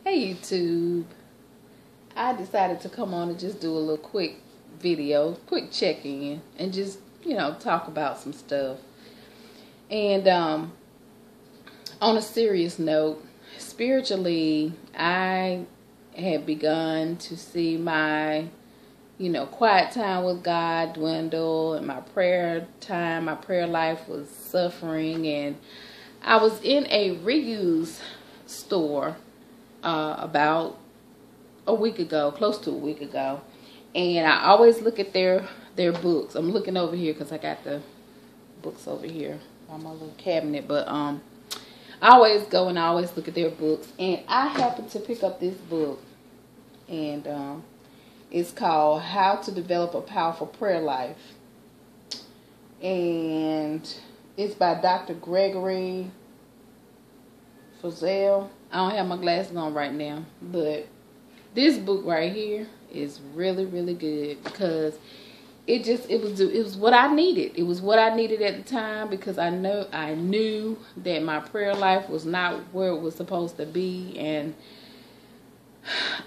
Hey YouTube, I decided to come on and just do a little quick video, quick check-in, and just, talk about some stuff. And on a serious note, spiritually, I had begun to see my, quiet time with God dwindle, and my prayer time, my prayer life was suffering. And I was in a reuse store about a week ago, close to a week ago, and I always look at their books. I'm looking over here because I got the books over here on my little cabinet, but I always go and I always look at their books, and I happened to pick up this book, and it's called How to Develop a Powerful Prayer Life, and it's by Dr. Gregory Fazell. I don't have my glasses on right now, but this book right here is really, really good because it was what I needed. It was what I needed at the time, because I knew that my prayer life was not where it was supposed to be, and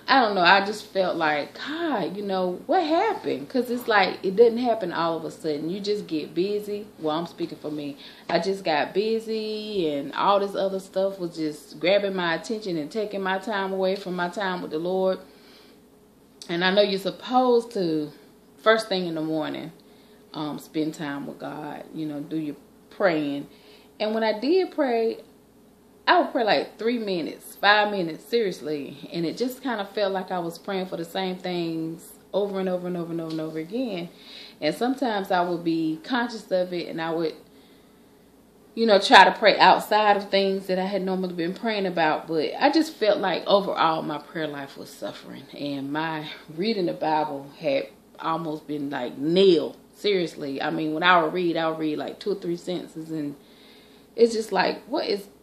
I don't know, I just felt like, God, what happened? Because it's like, it didn't happen all of a sudden. You just get busy. Well, I'm speaking for me. I just got busy, and all this other stuff was just grabbing my attention and taking my time away from my time with the Lord. And I know you're supposed to, first thing in the morning, spend time with God, do your praying. And when I did pray, I would pray like 3 minutes, 5 minutes, seriously. And it just kind of felt like I was praying for the same things over and over and over and over and over again. And sometimes I would be conscious of it, and I would, try to pray outside of things that I had normally been praying about. But I just felt like overall my prayer life was suffering. And my reading the Bible had almost been like nil. Seriously. I mean, when I would read like 2 or 3 sentences, and it's just like,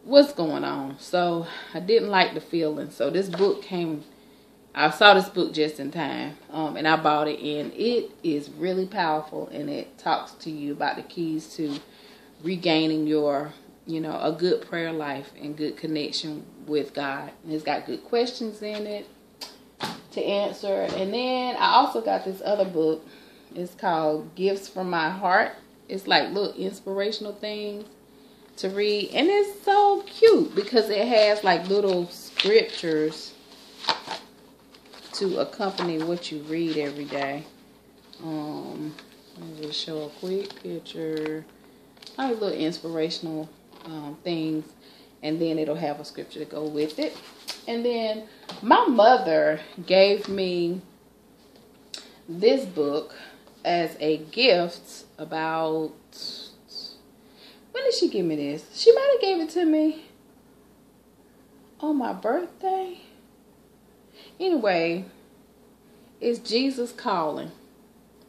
what's going on? So I didn't like the feeling. So this book came, I saw this book just in time, and I bought it, and it is really powerful, and it talks to you about the keys to regaining your, a good prayer life and good connection with God. And it's got good questions in it to answer. And then I also got this other book. It's called Gifts from My Heart. It's like little inspirational things to read, and it's so cute because it has like little scriptures to accompany what you read every day. Let me just show a quick picture, like little inspirational things, and then it'll have a scripture to go with it. And then my mother gave me this book as a gift about, when did she give me this? She might have gave it to me on my birthday. Anyway, it's Jesus Calling.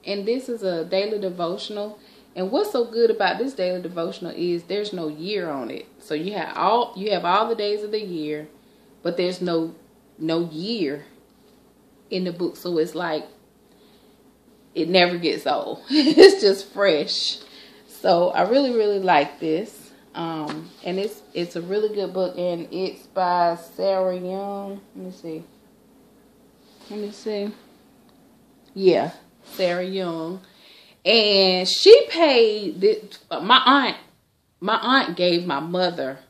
And this is a daily devotional. And what's so good about this daily devotional is there's no year on it. So you have all the days of the year, but there's no year in the book. So it's like it never gets old. It's just fresh. So I really, really like this, and it's a really good book, and it's by Sarah Young. Let me see. Yeah, Sarah Young, and she paid this. My aunt gave my mother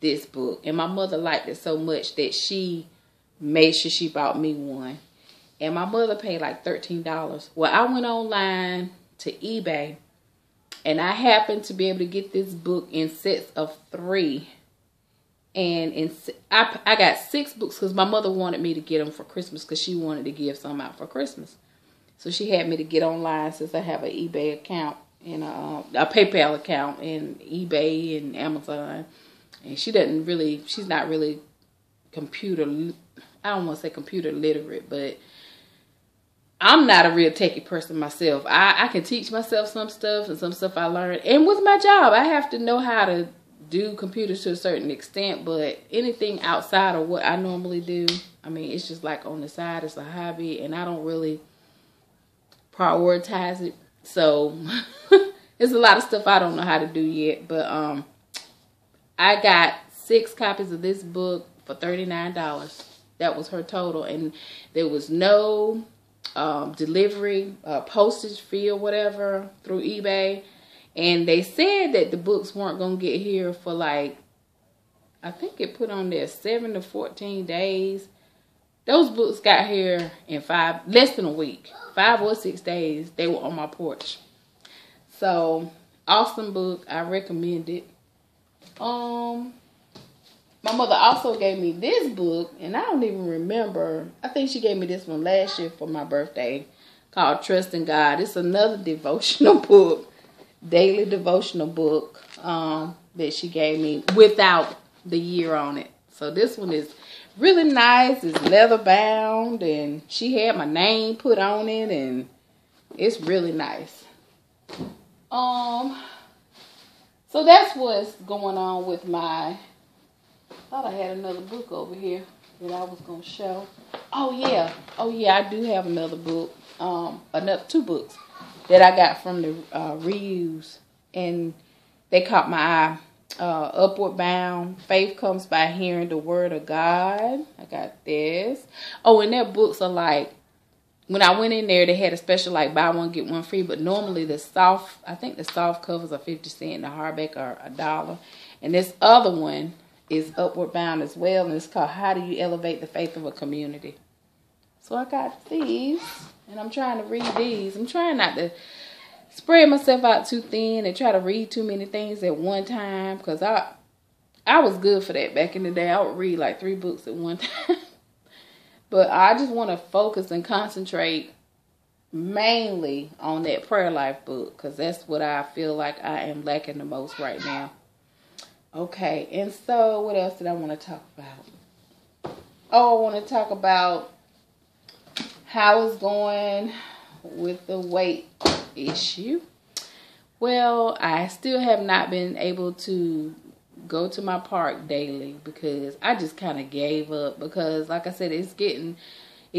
this book, and my mother liked it so much that she made sure she bought me one, and my mother paid like $13. Well, I went online to eBay, and I happened to be able to get this book in sets of 3. And I got 6 books because my mother wanted me to get them for Christmas, because she wanted to give some out for Christmas. So she had me to get online, since I have an eBay account and a PayPal account and eBay and Amazon. And she's not really I don't want to say computer literate, but I'm not a real techie person myself. I can teach myself some stuff, and some stuff I learned. And with my job, I have to know how to do computers to a certain extent. But anything outside of what I normally do, I mean, it's just like on the side. It's a hobby, and I don't really prioritize it. So there's a lot of stuff I don't know how to do yet. But I got 6 copies of this book for $39. That was her total. And there was no delivery, postage fee or whatever through eBay. And they said that the books weren't going to get here for like, I think it put on there 7 to 14 days. Those books got here in less than a week. 5 or 6 days, they were on my porch. So, awesome book. I recommend it. My mother also gave me this book, and I don't even remember. I think she gave me this one last year for my birthday, called Trust in God. It's another devotional book, daily devotional book that she gave me without the year on it. So this one is really nice. It's leather bound, and she had my name put on it, and it's really nice. So that's what's going on with my... I thought I had another book over here that I was going to show. Oh yeah, I do have another book. Two books that I got from the reuse, and they caught my eye. Upward Bound, Faith Comes by Hearing the Word of God. I got this. Oh, and their books are like, when I went in there, they had a special like buy one get one free, but normally I think the soft covers are 50 cents and the hardback are $1. And this other one is Upward Bound as well, and it's called How Do You Elevate the Faith of a Community. So I got these, and I'm trying to read these. I'm trying not to spread myself out too thin and try to read too many things at one time, because I was good for that back in the day. I would read like 3 books at one time. But I just want to focus and concentrate mainly on that prayer life book, because that's what I feel like I am lacking the most right now. Okay, and so what else did I want to talk about? Oh, I want to talk about how it's going with the weight issue. Well, I still have not been able to go to my park daily because I just kind of gave up, because like I said, it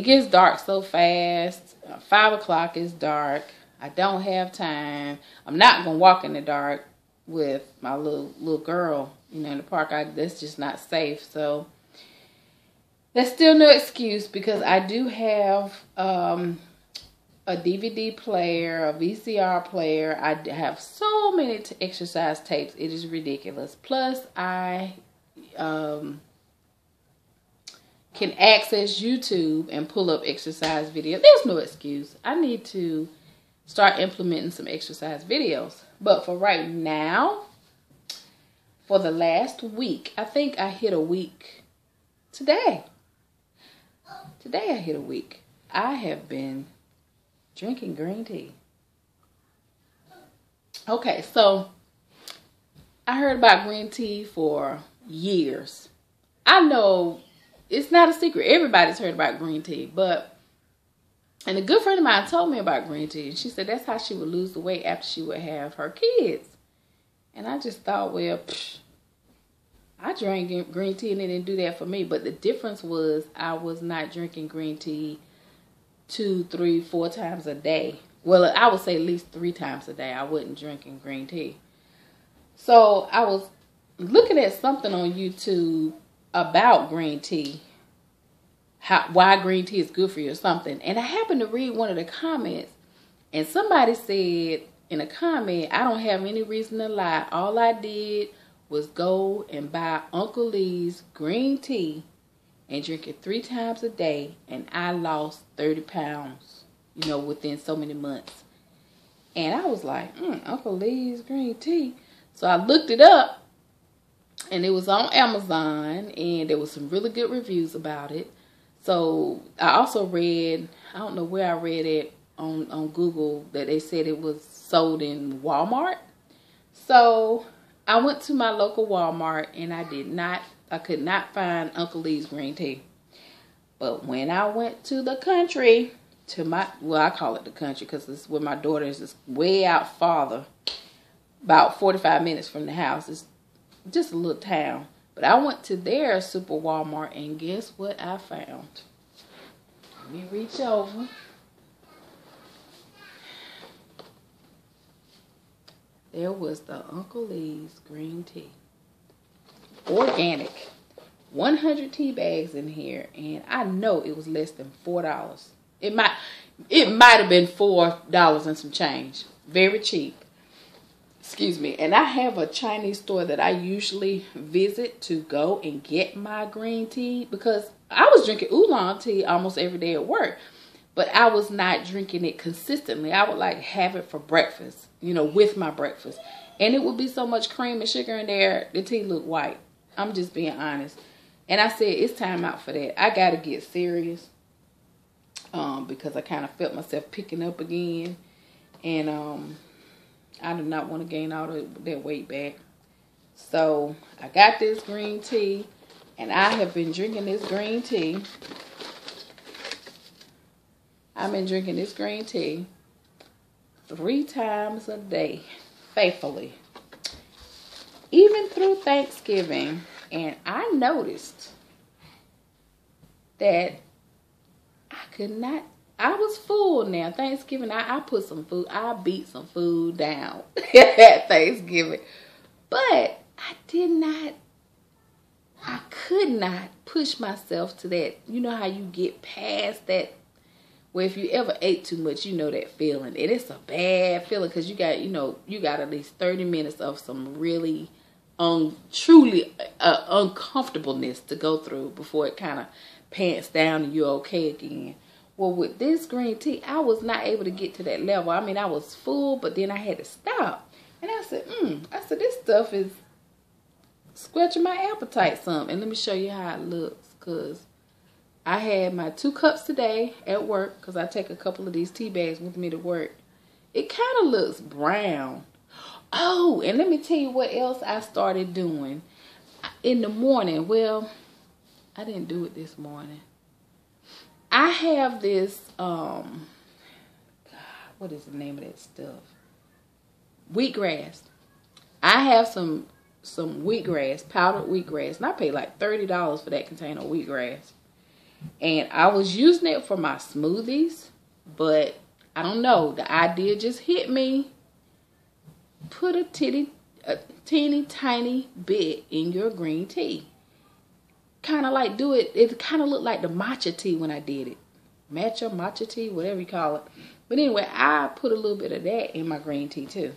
gets dark so fast. 5 o'clock is dark. I don't have time. I'm not gonna walk in the dark with my little girl, in the park. That's just not safe. So that's still no excuse, because I do have a DVD player, a VCR player. I have so many exercise tapes. It is ridiculous. Plus, I can access YouTube and pull up exercise videos. There's no excuse. I need to start implementing some exercise videos. But for right now, for the last week, I think I hit a week today. Today I hit a week. I have been drinking green tea. Okay, so I heard about green tea for years. I know it's not a secret. Everybody's heard about green tea, and a good friend of mine told me about green tea, and she said that's how she would lose the weight after she would have her kids. And I just thought, well, I drank green tea and it didn't do that for me. But the difference was I was not drinking green tea 2, 3, 4 times a day. Well, I would say at least 3 times a day I wasn't drinking green tea. So I was looking at something on YouTube about green tea, why green tea is good for you or something. And I happened to read one of the comments, and somebody said in a comment, I don't have any reason to lie. All I did was go and buy Uncle Lee's green tea and drink it 3 times a day, and I lost 30 pounds, within so many months. And I was like, Uncle Lee's green tea. So I looked it up, and it was on Amazon, and there was some really good reviews about it. So I also read, I don't know where I read it on Google, that they said it was sold in Walmart. So I went to my local Walmart, and I could not find Uncle Lee's green tea. But when I went to the country, I call it the country because it's where my daughter is. It's way out farther, about 45 minutes from the house. It's just a little town. But I went to their super Walmart, and guess what I found? Let me reach over. There was the Uncle Lee's green tea. Organic. 100 tea bags in here, and I know it was less than $4. It might have been $4 and some change. Very cheap. Excuse me. And I have a Chinese store that I usually visit to go and get my green tea, because I was drinking oolong tea almost every day at work, but I was not drinking it consistently. I would like have it for breakfast, you know, with my breakfast. And it would be so much cream and sugar in there, the tea looked white. I'm just being honest. And I said, it's time out for that. I got to get serious, because I kind of felt myself picking up again. And I do not want to gain all that weight back. So I got this green tea, and I have been drinking this green tea. I've been drinking this green tea 3 times a day, faithfully, even through Thanksgiving. And I noticed that I was full now. Thanksgiving, I put some food, I beat some food down at Thanksgiving. But I could not push myself to that. You know how you get past that, where if you ever ate too much, you know that feeling. And it's a bad feeling, because you got at least 30 minutes of some really truly uncomfortableness to go through before it kind of pants down and you're okay again. Well, with this green tea, I was not able to get to that level. I mean, I was full, but then I had to stop. And I said, this stuff is scratching my appetite some. And let me show you how it looks, because I had my 2 cups today at work, because I take a couple of these tea bags with me to work. It kind of looks brown. Oh, and let me tell you what else I started doing in the morning. Well, I didn't do it this morning. I have this, God, what is the name of that stuff? Wheatgrass. I have some wheatgrass, powdered wheatgrass, and I paid like $30 for that container of wheatgrass. And I was using it for my smoothies, but I don't know, the idea just hit me. Put a teeny tiny bit in your green tea. Kind of like it kind of looked like the matcha tea when I did it. Matcha tea, whatever you call it. But anyway, I put a little bit of that in my green tea too.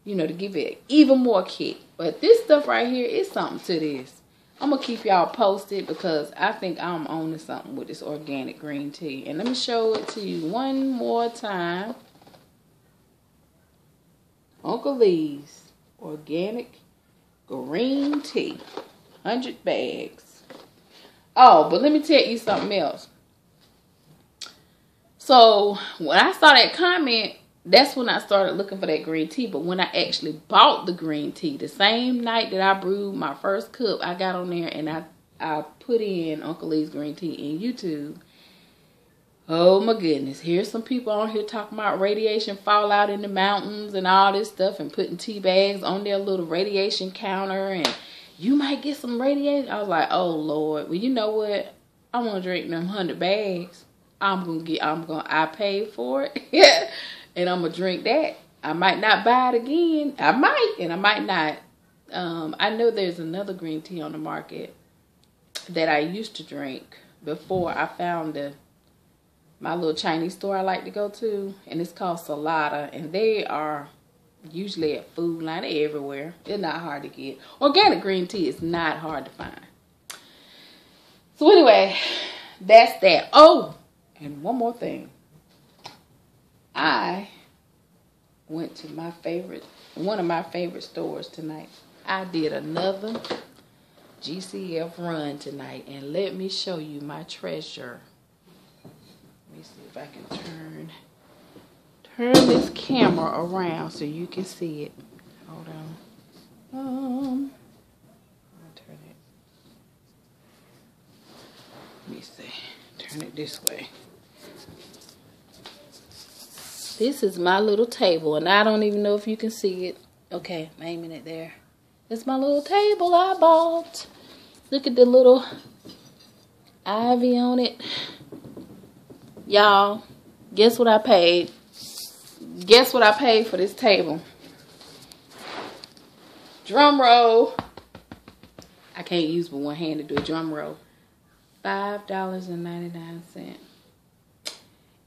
You know, to give it even more kick. But this stuff right here is something to this. I'm going to keep y'all posted, because I think I'm on to something with this organic green tea. And let me show it to you one more time. Uncle Lee's organic green tea. 100 bags. Oh, but let me tell you something else. So, when I saw that comment, that's when I started looking for that green tea. But when I actually bought the green tea, the same night that I brewed my first cup, I got on there and I put in Uncle Lee's green tea in YouTube. Oh my goodness, here's some people on here talking about radiation fallout in the mountains and all this stuff, and putting tea bags on their little radiation counter, and you might get some radiation. I was like, oh Lord, well, you know what? I want to drink them 100 bags. I paid for it. And I'm going to drink that. I might not buy it again. I might, and I might not. I know there's another green tea on the market that I used to drink before I found my little Chinese store I like to go to, and it's called Salada, and they are usually at Food Line. They're everywhere. They're not hard to get. Organic green tea is not hard to find. So anyway, that's that. Oh, and one more thing. I went to one of my favorite stores tonight. I did another GCF run tonight, and let me show you my treasure. Let me see if I can turn this camera around so you can see it. Hold on. I'll turn it. Let me see. Turn it this way. This is my little table, and I don't even know if you can see it. Okay, I'm aiming it there. It's my little table I bought. Look at the little ivy on it. Y'all, guess what I paid? Guess what I paid for this table? Drum roll. I can't use but one hand to do a drum roll. $5.99.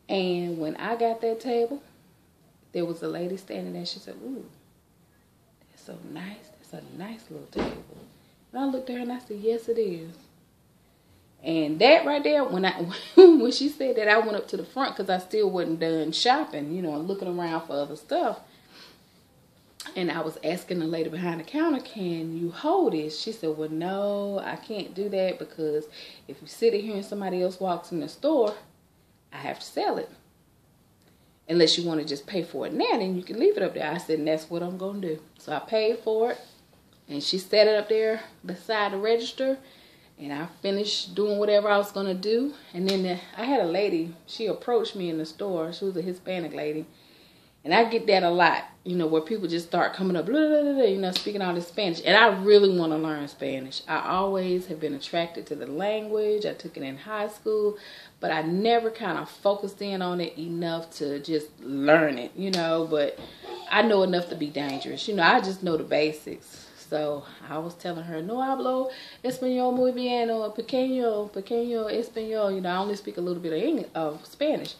And when I got that table, there was a lady standing there. She said, "Ooh, that's so nice. That's a nice little table." And I looked at her and I said, "Yes, it is." And that right there, when when she said that, I went up to the front because I still wasn't done shopping, you know, and looking around for other stuff. And I was asking the lady behind the counter, "Can you hold this?" She said, "Well, no, I can't do that because if you sit here and somebody else walks in the store, I have to sell it. Unless you want to just pay for it now, then you can leave it up there." I said, "And that's what I'm going to do." So I paid for it, and she set it up there beside the register, and I finished doing whatever I was going to do. And then I had a lady, she approached me in the store. She was a Hispanic lady. And I get that a lot, you know, where people just start coming up, blah, blah, blah, blah, you know, speaking all this Spanish. And I really want to learn Spanish. I always have been attracted to the language. I took it in high school, but I never kind of focused in on it enough to just learn it, you know. But I know enough to be dangerous. You know, I just know the basics. So I was telling her, "No hablo español muy bien, or pequeño español." You know, I only speak a little bit of Spanish.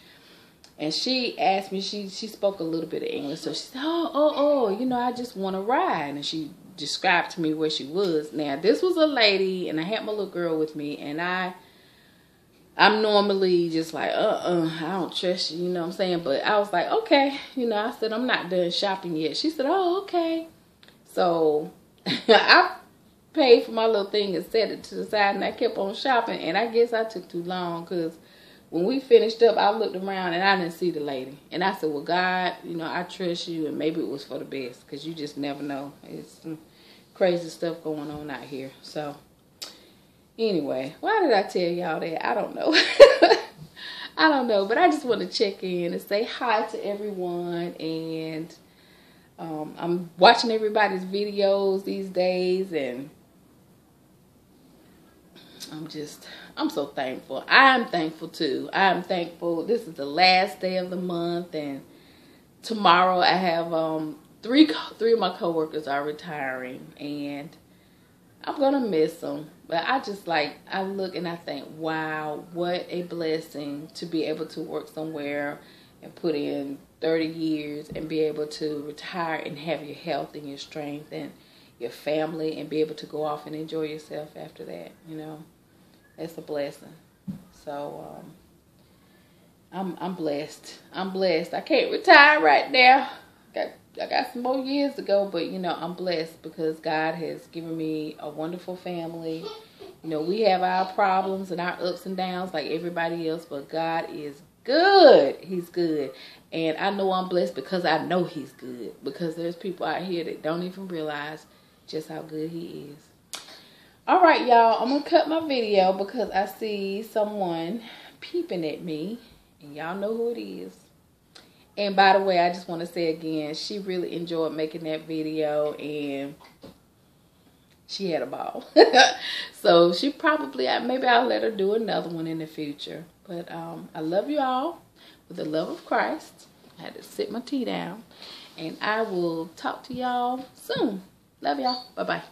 And she asked me, she spoke a little bit of English. So she said, oh, you know, I just want to ride. And she described to me where she was. Now, this was a lady, and I had my little girl with me. And I'm normally just like, I don't trust you, you know what I'm saying? But I was like, okay. You know, I said, "I'm not done shopping yet." She said, "Oh, okay." So I paid for my little thing and set it to the side, and I kept on shopping. And I guess I took too long because when we finished up, I looked around and I didn't see the lady. And I said, "Well, God, you know, I trust you, and maybe it was for the best, because you just never know. It's some crazy stuff going on out here." So anyway, why did I tell y'all that? I don't know. I don't know, but I just want to check in and say hi to everyone. And I'm watching everybody's videos these days, and I'm so thankful. I'm thankful too. I'm thankful. This is the last day of the month, and tomorrow I have three of my coworkers are retiring, and I'm gonna miss them. But I look and I think, wow, what a blessing to be able to work somewhere and put in 30 years and be able to retire and have your health and your strength and your family and be able to go off and enjoy yourself after that, you know. It's a blessing. So I'm blessed. I'm blessed. I can't retire right now. I got some more years to go, but you know, I'm blessed because God has given me a wonderful family. You know, we have our problems and our ups and downs like everybody else, but God is good. He's good. And I know I'm blessed because I know He's good, because there's people out here that don't even realize just how good He is. Alright, y'all, I'm going to cut my video because I see someone peeping at me, and y'all know who it is. And by the way, I just want to say again, she really enjoyed making that video, and she had a ball. So she probably, maybe I'll let her do another one in the future. But I love you all with the love of Christ. I had to sit my tea down, and I will talk to y'all soon. Love y'all. Bye-bye.